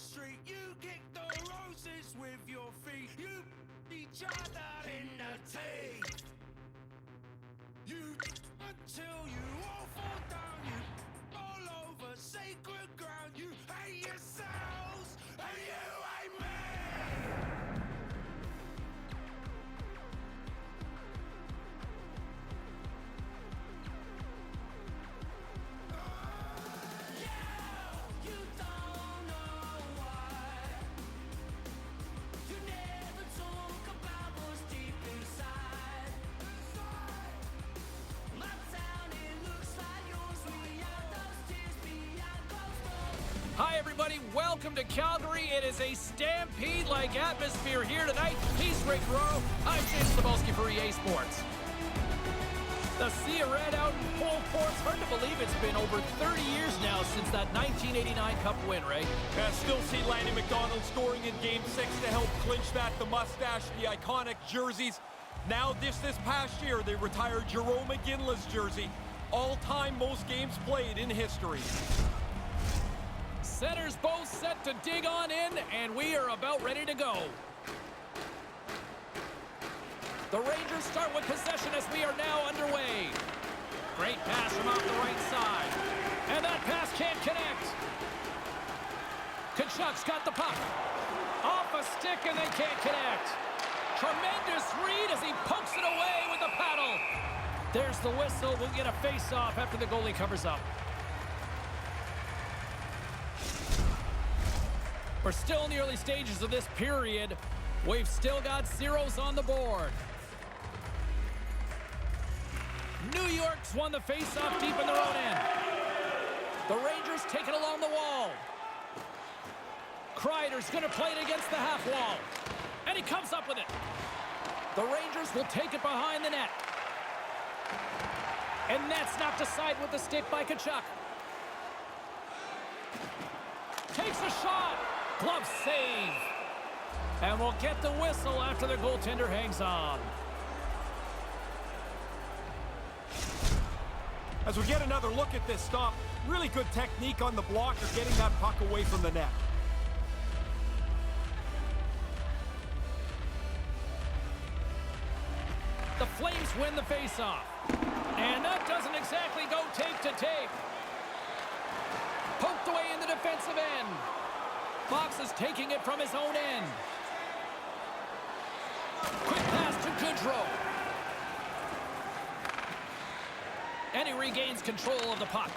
street. You kick the roses with your feet. You each other in the teeth. You until you all fall down. You all over sacred ground. You hate yourselves and you hate me. Hi everybody, welcome to Calgary. It is a stampede-like atmosphere here tonight. He's Ray Guerrero. I'm James Cebulski for EA Sports. The Sea of Red out in full force. Hard to believe it's been over 30 years now since that 1989 Cup win, Ray. I still see Lanny McDonald scoring in Game 6 to help clinch that. The mustache, the iconic jerseys. Now this past year, they retired Jerome McGinley's jersey. All-time most games played in history. Centers both set to dig on in, and we are about ready to go. The Rangers start with possession as we are now underway. Great pass from off the right side. And that pass can't connect. Tkachuk's got the puck. Off a stick and they can't connect. Tremendous read as he pokes it away with the paddle. There's the whistle. We'll get a face-off after the goalie covers up. We're still in the early stages of this period. We've still got zeros on the board. New York's won the face-off deep in their own end. The Rangers take it along the wall. Kreider's going to play it against the half wall. And he comes up with it. The Rangers will take it behind the net. And that's knocked aside with the stick by Tkachuk. Takes a shot. Glove save. And we'll get the whistle after the goaltender hangs on. As we get another look at this stop, really good technique on the blocker, getting that puck away from the net. The Flames win the faceoff. And that doesn't exactly go tape to tape. Poked away in the defensive end. Fox is taking it from his own end. Quick pass to Goodrow. And he regains control of the puck.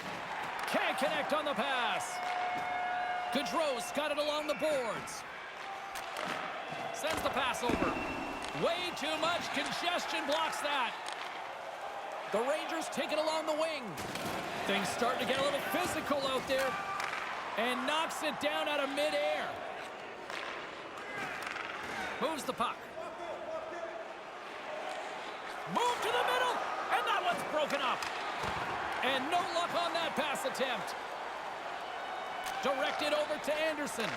Can't connect on the pass. Goodrow's got it along the boards. Sends the pass over. Way too much congestion blocks that. The Rangers take it along the wing. Things starting to get a little physical out there. And knocks it down out of midair. Moves the puck. Move to the middle. And that one's broken up. And no luck on that pass attempt. Directed over to Anderson.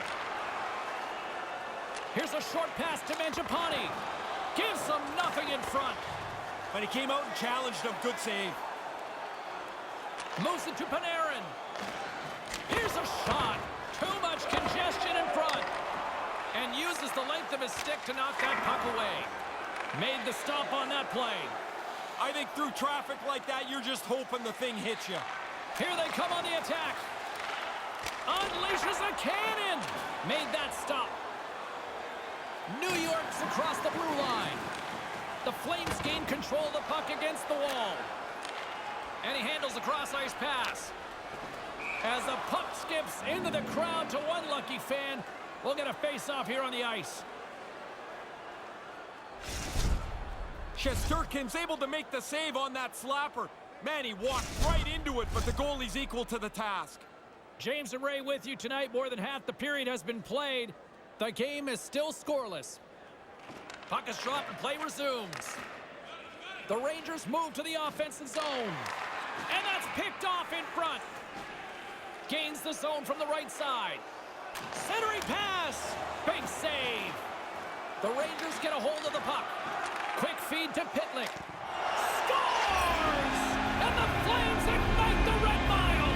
Here's a short pass to Mangiapane. Gives them nothing in front. But he came out and challenged him. Good save. Moves it to Panarin. Here's a shot. Too much congestion in front. And uses the length of his stick to knock that puck away. Made the stop on that play. I think through traffic like that, you're just hoping the thing hits you. Here they come on the attack. Unleashes a cannon. Made that stop. New York's across the blue line. The Flames gain control of the puck against the wall. And he handles a cross-ice pass. As the puck skips into the crowd to one lucky fan, we'll get a face-off here on the ice. Shesterkin's able to make the save on that slapper. Man, he walked right into it, but the goalie's equal to the task. James and Ray with you tonight. More than half the period has been played. The game is still scoreless. Puck is dropped and play resumes. The Rangers move to the offensive zone. And that's picked off in front. Gains the zone from the right side. Centering pass. Big save. The Rangers get a hold of the puck. Quick feed to Pitlick. Scores! And the Flames ignite the Red Mile.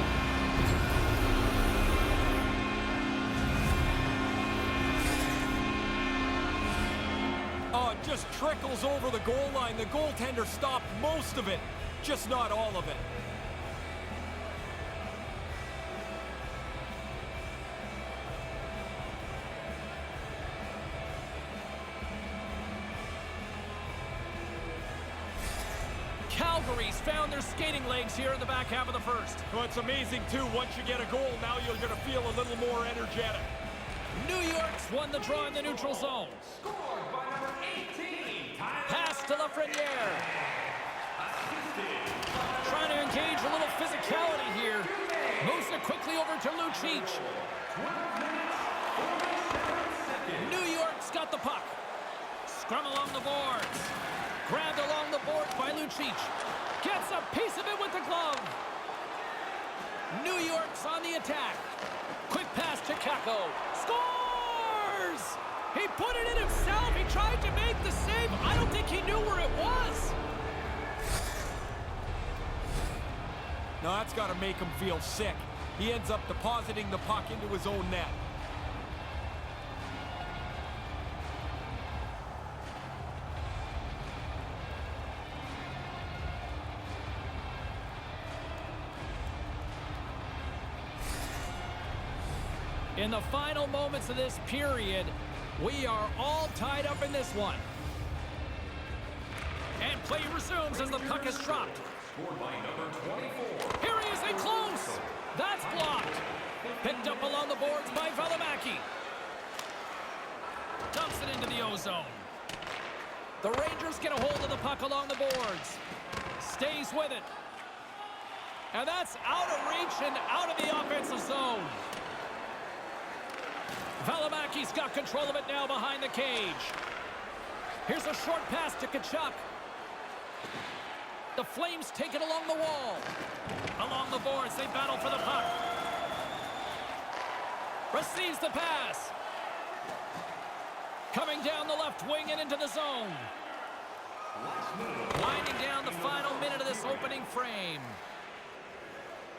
just trickles over the goal line. The goaltender stopped most of it, just not all of it. Calgary's found their skating legs here in the back half of the first. Well, it's amazing, too. Once you get a goal, now you're going to feel a little more energetic. New York's won the draw in the neutral zone. Scored by number 18. Pass to Lafreniere. Trying to engage a little physicality here. Moves it quickly over to Lucic. New York's got the puck. Scrum along the boards. Grabbed along the boards by Lucic. Gets a piece of it with the glove. New York's on the attack. Quick pass to Kako. Scores! He put it in himself. He tried to make the save. I don't think he knew where it was. Now that's got to make him feel sick. He ends up depositing the puck into his own net. In the final moments of this period, we are all tied up in this one. And play resumes as the puck is dropped. Scored by number 24. Here he is in close. That's blocked. Picked up along the boards by Valimaki. Dumps it into the ozone. The Rangers get a hold of the puck along the boards. Stays with it. And that's out of reach and out of the offensive zone. Valimaki's got control of it now behind the cage. Here's a short pass to Tkachuk. The Flames take it along the wall. Along the boards, they battle for the puck. Receives the pass. Coming down the left wing and into the zone. Winding down the final minute of this opening frame.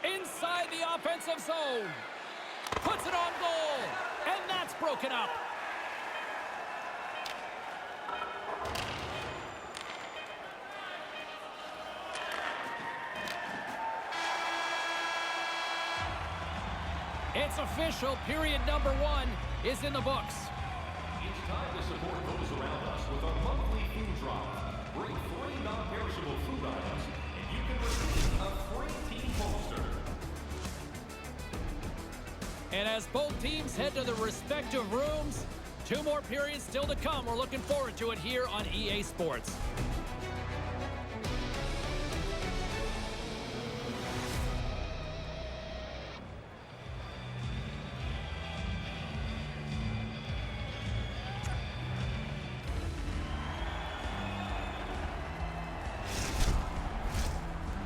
Inside the offensive zone. Puts it on goal. And that's broken up. It's official. Period number 1 is in the books. It's time to support those around us with our monthly food drive. Bring 3 non-perishable food items, and you can receive a free team poster. And as both teams head to their respective rooms, 2 more periods still to come. We're looking forward to it here on EA Sports.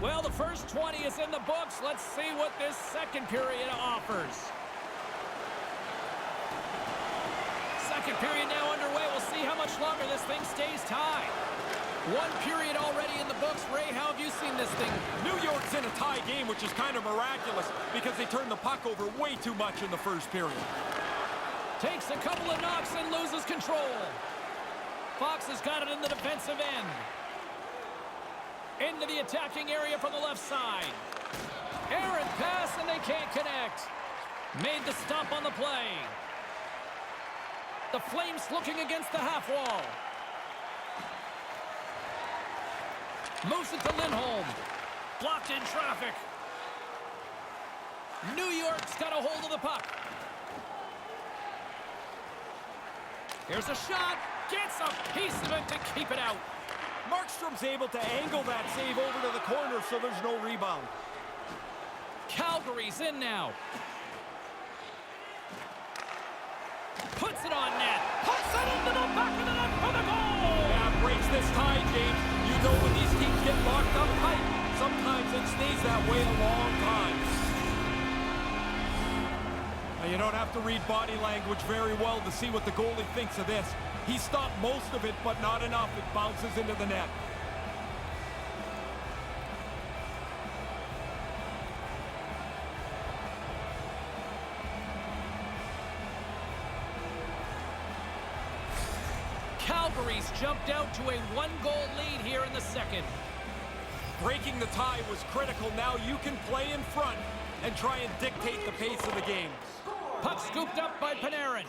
Well, the first 20 is in the books. Let's see what this second period offers. Second period now underway. We'll see how much longer this thing stays tied. 1 period already in the books. Ray, how have you seen this thing? New York's in a tie game, which is kind of miraculous because they turned the puck over way too much in the first period. Takes a couple of knocks and loses control. Fox has got it in the defensive end. Into the attacking area from the left side. Errant pass, and they can't connect. Made the stop on the play. The Flames looking against the half wall. Moves it to Lindholm. Blocked in traffic. New York's got a hold of the puck. Here's a shot. Gets a piece of it to keep it out. Markstrom's able to angle that save over to the corner so there's no rebound. Calgary's in now. Puts it on net. Puts it into the back of the net for the goal. Yeah, breaks this tie, James. You know when these teams get locked up tight, sometimes it stays that way a long time. Now, you don't have to read body language very well to see what the goalie thinks of this. He stopped most of it, but not enough. It bounces into the net. Calgary's jumped out to a one-goal lead here in the second. Breaking the tie was critical. Now you can play in front and try and dictate the pace of the game. Puck scooped up by Panarin.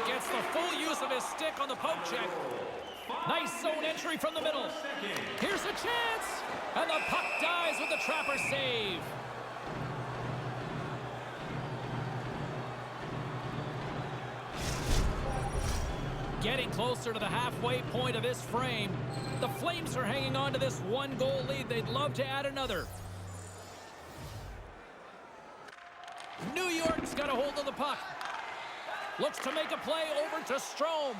Gets the full use of his stick on the poke check. Nice zone entry from the middle. Here's a chance. And the puck dies with the trapper save. Getting closer to the halfway point of this frame. The Flames are hanging on to this one-goal lead. They'd love to add another. New York's got a hold of the puck. Looks to make a play over to Strome.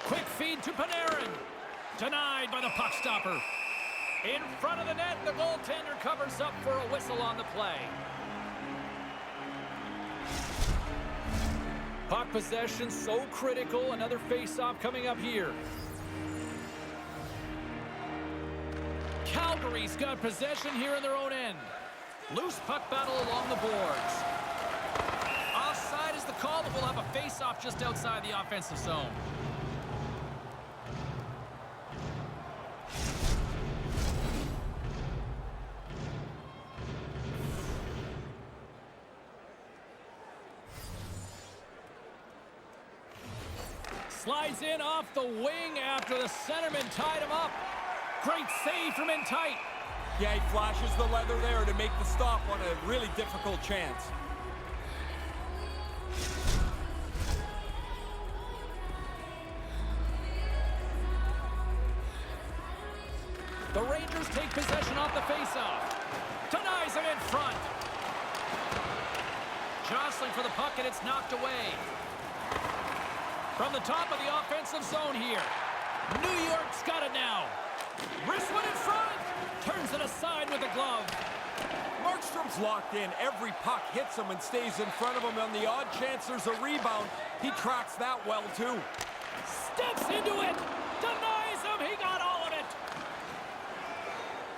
Quick feed to Panarin. Denied by the puck stopper. In front of the net, the goaltender covers up for a whistle on the play. Puck possession so critical. Another face-off coming up here. Calgary's got possession here in their own end. Loose puck battle along the boards. Offside is the call, but we'll have a face-off just outside the offensive zone. Slides in off the wing after the centerman tied him up. Great save from in tight. Yeah, he flashes the leather there to make the stop on a really difficult chance. The Rangers take possession off the faceoff. Denies him in front. Jostling for the puck, and it's knocked away. From the top of the offensive zone here. New York's got it now. Wrist one in front. Turns it aside with a glove. Markstrom's locked in. Every puck hits him and stays in front of him. On the odd chance there's a rebound, he tracks that well too. Steps into it. Denies him. He got all of it.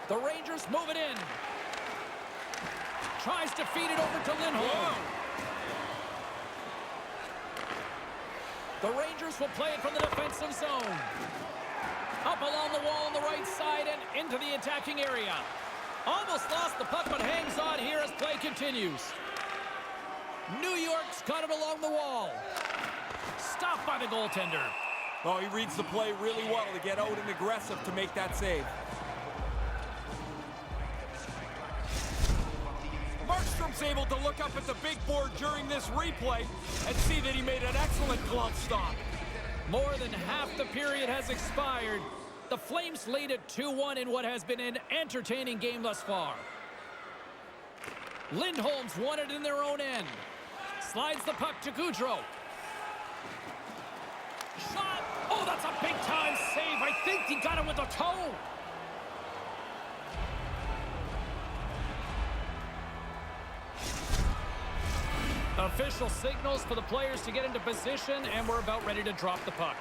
The Rangers move it in. Tries to feed it over to Lindholm. The Rangers will play it from the defensive zone. Up along the wall on the right side and into the attacking area. Almost lost the puck, but hangs on here as play continues. New York's got it along the wall. Stopped by the goaltender. Oh, he reads the play really well to get out and aggressive to make that save. Markstrom's able to look up at the big board during this replay and see that he made an excellent glove stop. More than half the period has expired. The Flames lead at 2-1 in what has been an entertaining game thus far. Lindholm's won it in their own end. Slides the puck to Gaudreau. Shot! Oh, that's a big-time save. I think he got him with a toe. Official signals for the players to get into position, and we're about ready to drop the puck.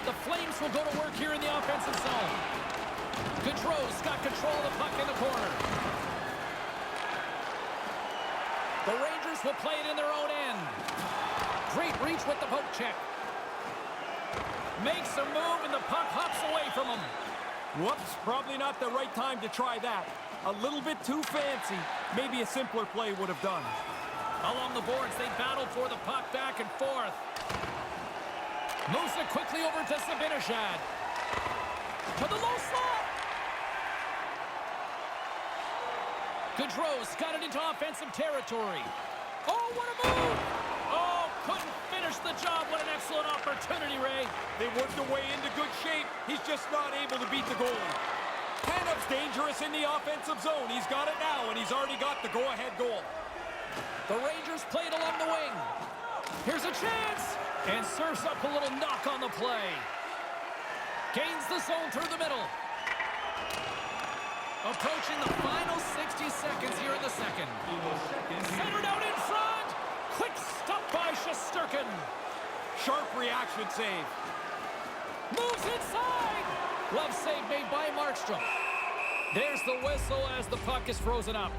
The Flames will go to work here in the offensive zone. Gaudreau's got control of the puck in the corner. The Rangers will play it in their own end. Great reach with the poke check. Makes a move, and the puck hops away from him. Whoops, probably not the right time to try that. A little bit too fancy. Maybe a simpler play would have done. Along the boards, they battle for the puck back and forth. Moves it quickly over to Zibanejad. To the low slot. Gaudreau's got it into offensive territory. Oh, what a move! Oh, couldn't finish the job. What an excellent opportunity, Ray. They worked their way into good shape. He's just not able to beat the goalie. Canup's dangerous in the offensive zone. He's got it now, and he's already got the go-ahead goal. The Rangers played along the wing. Here's a chance. And serves up a little knock on the play. Gains the zone through the middle. Approaching the final 60 seconds here in the second. Centered out in front. Quick stop by Shesterkin. Sharp reaction save. Moves inside. Glove save made by Markstrom. There's the whistle as the puck is frozen up.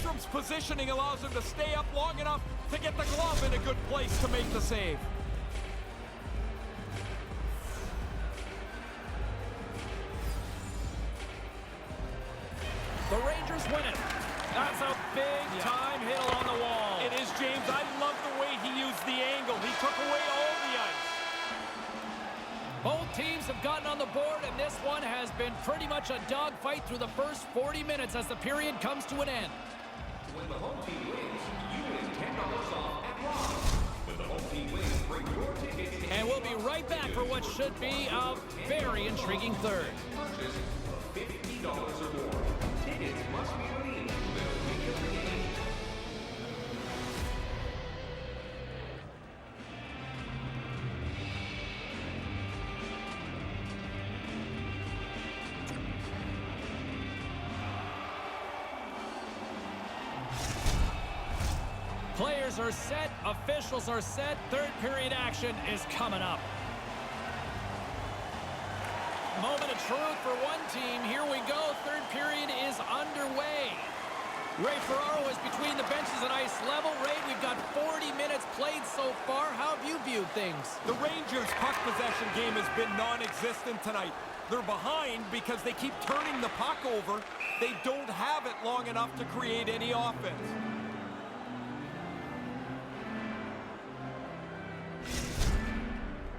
Markstrom's positioning allows him to stay up long enough to get the glove in a good place to make the save. The Rangers win it. That's a big-time hit along the wall. It is, James. I love the way he used the angle. He took away all the ice. Both teams have gotten on the board, and this one has been pretty much a dogfight through the first 40 minutes as the period comes to an end. When the home team wins, you win $10 off at Ross. When the home team wins, bring your tickets to... And we'll be right back for what should be a very intriguing third. Purchase of $50 or more. Tickets must be redeemed within a week of the game. Players are set, officials are set, third period action is coming up. Moment of truth for one team. Here we go. Third period is underway. Ray Ferraro is between the benches at ice level. Ray, we've got 40 minutes played so far. How have you viewed things? The Rangers' puck possession game has been non-existent tonight. They're behind because they keep turning the puck over. They don't have it long enough to create any offense.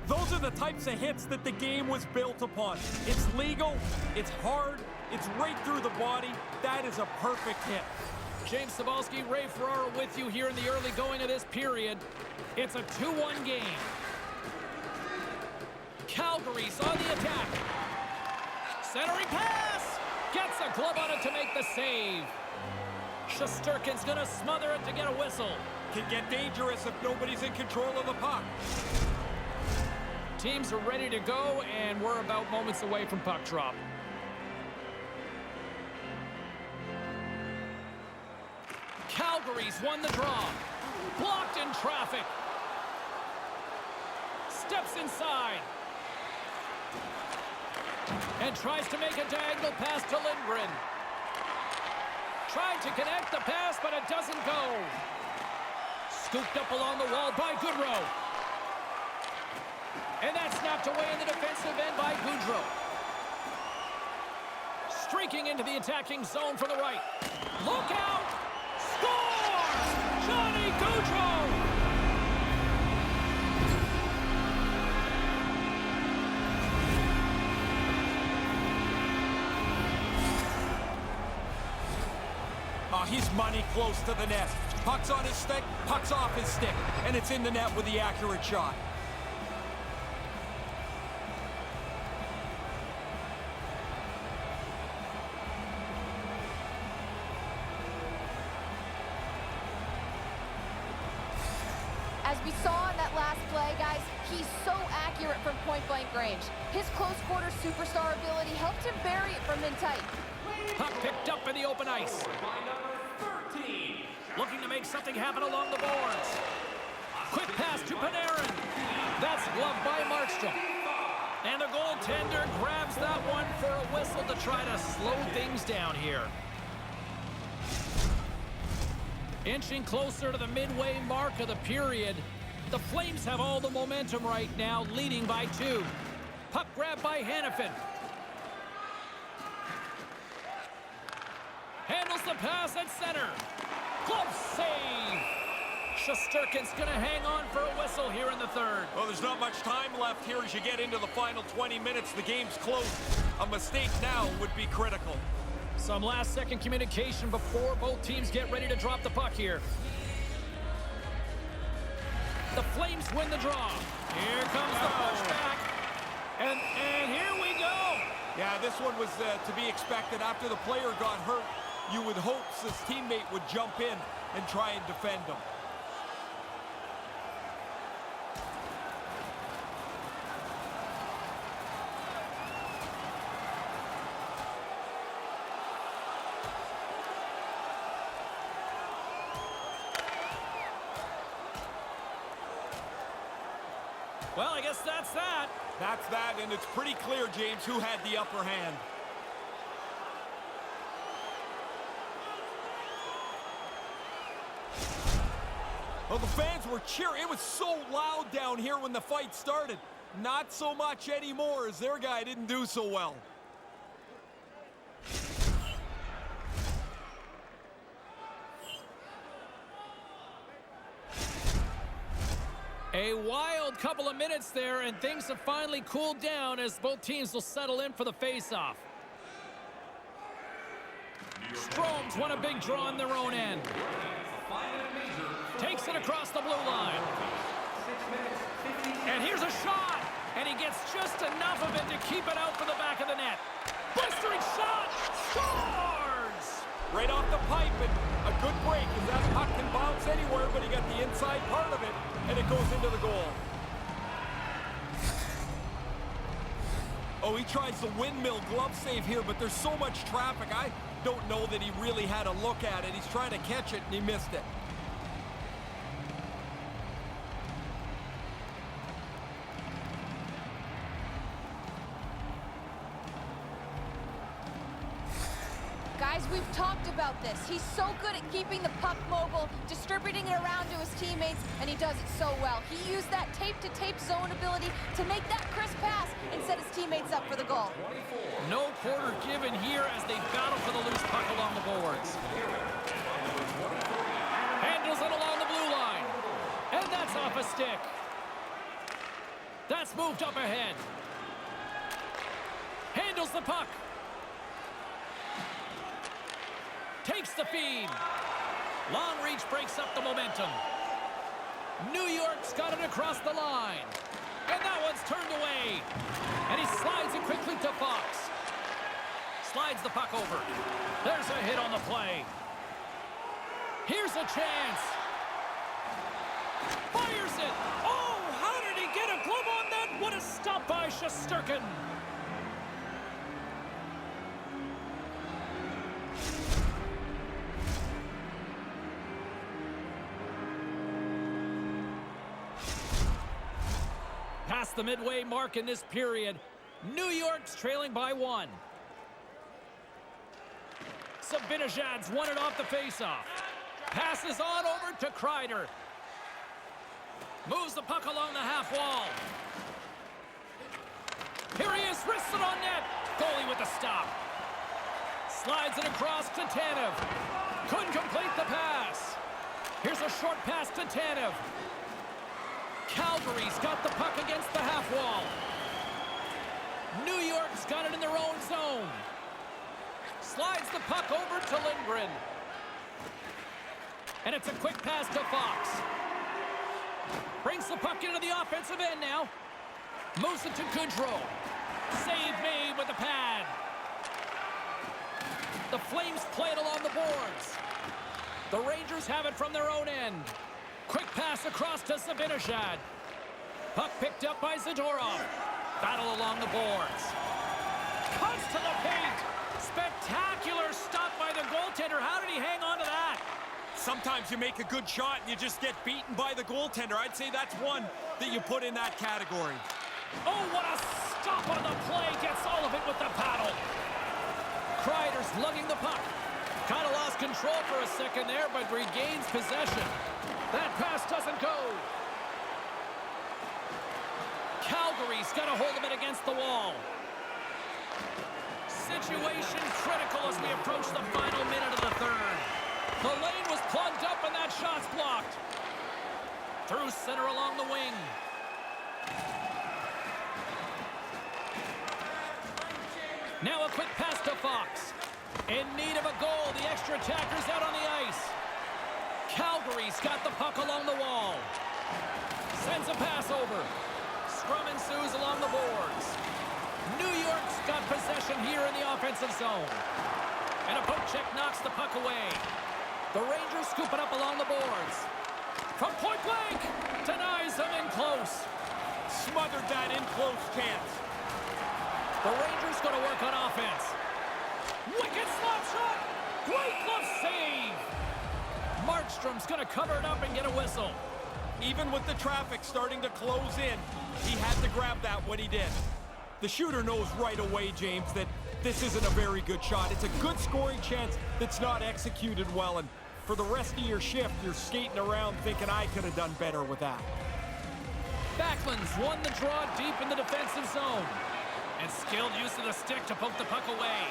Those are the types of hits that the game was built upon. It's legal, it's hard, it's right through the body. That is a perfect hit. James Cybulski, Ray Ferraro with you here in the early going of this period. It's a 2-1 game. Calgary's on the attack. Centering pass! Gets a glove on it to make the save. Shesterkin's gonna smother it to get a whistle. Can get dangerous if nobody's in control of the puck. Teams are ready to go, and we're about moments away from puck drop. Calgary's won the draw. Blocked in traffic. Steps inside. And tries to make a diagonal pass to Lindgren. Tried to connect the pass, but it doesn't go. Scooped up along the wall by Goodrow. And that's snapped away in the defensive end by Goudreau. Streaking into the attacking zone from the right. Look out! Score! Johnny Goudreau! Oh, he's money close to the net. Puck's on his stick, puck's off his stick, and it's in the net with the accurate shot. As we saw in that last play, guys, he's so accurate from point-blank range. His close-quarter superstar ability helped him bury it from in tight. Puck picked up in the open ice. Looking to make something happen along the boards. Quick pass to Panarin. That's gloved by Markstrom. And the goaltender grabs that one for a whistle to try to slow things down here. Inching closer to the midway mark of the period. The Flames have all the momentum right now, leading by 2. Puck grab by Hanifin. Handles the pass at center. Close save. Shesterkin's going to hang on for a whistle here in the third. Well, there's not much time left here as you get into the final 20 minutes. The game's close. A mistake now would be critical. Some last-second communication before both teams get ready to drop the puck here. The Flames win the draw. Here comes the pushback. And here we go. Yeah, this one was to be expected. After the player got hurt, you would hope his teammate would jump in and try and defend him. Well, I guess that's that. That's that, and it's pretty clear, James, who had the upper hand. Well, the fans were cheering. It was so loud down here when the fight started. Not so much anymore as their guy didn't do so well. A wild couple of minutes there, and things have finally cooled down as both teams will settle in for the face-off. Strome's won a big draw on their own end. Takes it across the blue line. And here's a shot, and he gets just enough of it to keep it out for the back of the net. Blistering shot! Scores! Right off the pipe, and a good break, as that puck can bounce anywhere, but he got the inside part of it, and it goes into the goal. Oh, he tries the windmill glove save here, but there's so much traffic, I don't know that he really had a look at it. He's trying to catch it, and he missed it. Guys, we've talked about this. He's so good at keeping the puck mobile, distributing it around to his teammates, and he does it so well. He used that tape-to-tape zone ability to make that crisp pass and set his teammates up for the goal. No quarter given here as they battle for the loose puck along the boards. Handles it along the blue line. And that's off a stick. That's moved up ahead. Handles the puck. Takes the feed. Long reach breaks up the momentum. New York's got it across the line. And that one's turned away. And he slides it quickly to Fox. Slides the puck over. There's a hit on the play. Here's a chance. Fires it. Oh, how did he get a glove on that? What a stop by Shesterkin. Past the midway mark in this period, New York's trailing by 1. Zibanejad's won it off the faceoff. Passes on over to Kreider. Moves the puck along the half wall. Here he is, wrists it on net. Goalie with the stop. Slides it across to Tanev. Couldn't complete the pass. Here's a short pass to Tanev. Calgary's got the puck against the half wall. New York's got it in their own zone. Slides the puck over to Lindgren. And it's a quick pass to Fox. Brings the puck into the offensive end now. Moves it to Goodrow. Save made with the pad. The Flames play it along the boards. The Rangers have it from their own end. Quick pass across to Zibanejad. Puck picked up by Zadorov. Battle along the boards. Cuts to the paint. Spectacular stop by the goaltender. How did he hang on to that? Sometimes you make a good shot and you just get beaten by the goaltender. I'd say that's one that you put in that category. Oh, what a stop on the play. Gets all of it with the paddle. Kreider's lugging the puck. Kind of lost control for a second there, but regains possession. That pass doesn't go. Calgary's got a hold of it against the wall. Situation critical as we approach the final minute of the third. The lane was plugged up and that shot's blocked. Through center along the wing. Now a quick pass to Fox. In need of a goal, the extra attacker's out on the ice. Calgary's got the puck along the wall. Sends a pass over. Scrum ensues along the boards. New York's got possession here in the offensive zone. And a poke check knocks the puck away. The Rangers scoop it up along the boards. From point blank, denies them in close. Smothered that in close chance. The Rangers going to work on offense. Wicked slap shot. Great glove save. Markstrom's going to cover it up and get a whistle. Even with the traffic starting to close in, he had to grab that when he did. The shooter knows right away, James, that this isn't a very good shot. It's a good scoring chance that's not executed well, and for the rest of your shift, you're skating around thinking I could have done better with that. Backlund's won the draw deep in the defensive zone. And skilled use of the stick to poke the puck away.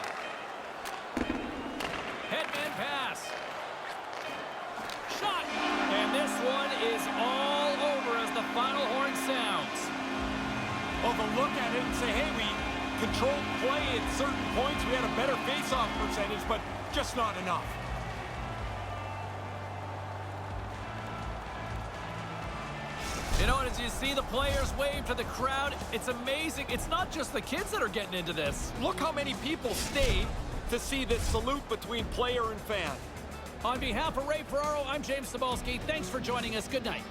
Headman pass. Shot! And this one is all over as the final horn sounds. Well, they'll look at it and say, hey, we controlled play at certain points. We had a better face-off percentage, but just not enough. You know, as you see the players wave to the crowd, it's amazing. It's not just the kids that are getting into this. Look how many people stayed to see this salute between player and fan. On behalf of Ray Ferraro, I'm James Cebulski. Thanks for joining us. Good night.